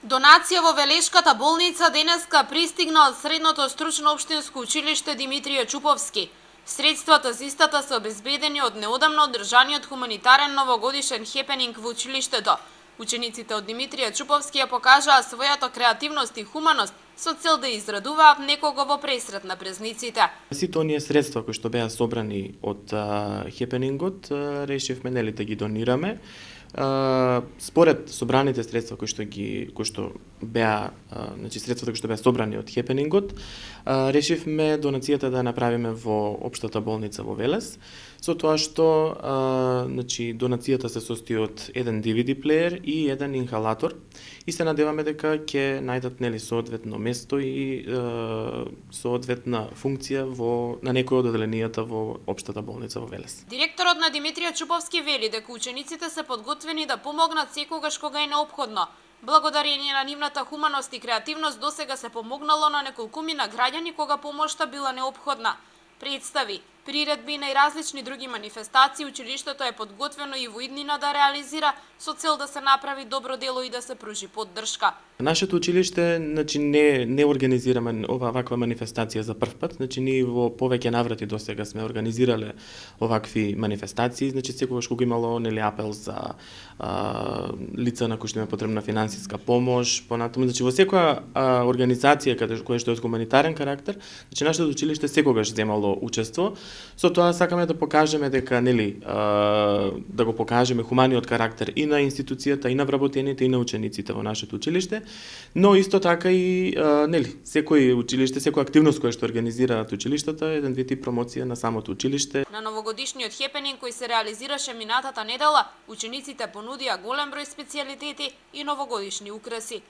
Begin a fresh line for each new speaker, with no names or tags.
Донација во Велешката болница денеска пристигна од Средното стручно општинско училиште Димитрije Чуповски. Средствата за истата се обезбедени од неодамно одржаниот хуманитарен новогодишен хепенинг во училиштето. Учениците од Димитрije Чуповски ја покажаа својата креативност и хуманост со цел да израдуваат некого во пресрет на празниците.
Сите оние средства кои што беа собрани од хепенингот, решивме да ги донираме. Според собраните средства кои што беа, значи средствата кои што беа собрани од хепенингот, решивме донацијата да направиме во општата болница во Велес, со тоа што значи донацијата се состои од еден DVD плеер и еден инхалатор и се надеваме дека ќе најдат соодветно место и соодветна функција на некој од одделенијата во општата болница во Велес.
Директорот на Димитрije Чуповски вели дека учениците се подготвени да помогнат секогаш кога е неопходно. Благодарение на нивната хуманост и креативност досега се помогнало на неколкумина граѓани кога помошта била неопходна. Представи, приредби и најразлични други манифестации училиштето е подготвено и во иднина да реализира со цел да се направи добро дело и да се пружи поддршка.
Нашето училиште значи не организираме ваква манифестација за прв пат, значи ние во повеќе наврати досега сме организирале овакви манифестации, значи секогаш кога имало апел за лица на кои што има потребна финансиска помош, понатаму значи во секоја организација која што е од хуманитарен карактер, значи нашето училиште секогаш земало учество. Со тоа сакаме да покажеме дека да го покажеме хуманиот карактер и на институцијата, и на вработените, и на учениците во нашето училиште, но исто така и секој училиште, секоја активност која што организираат училиштата е еден вид и промоција на самото училиште.
На новогодишниот хепенинг кој се реализираше минатата недела, учениците понудија голем број специјалитети и новогодишни украси.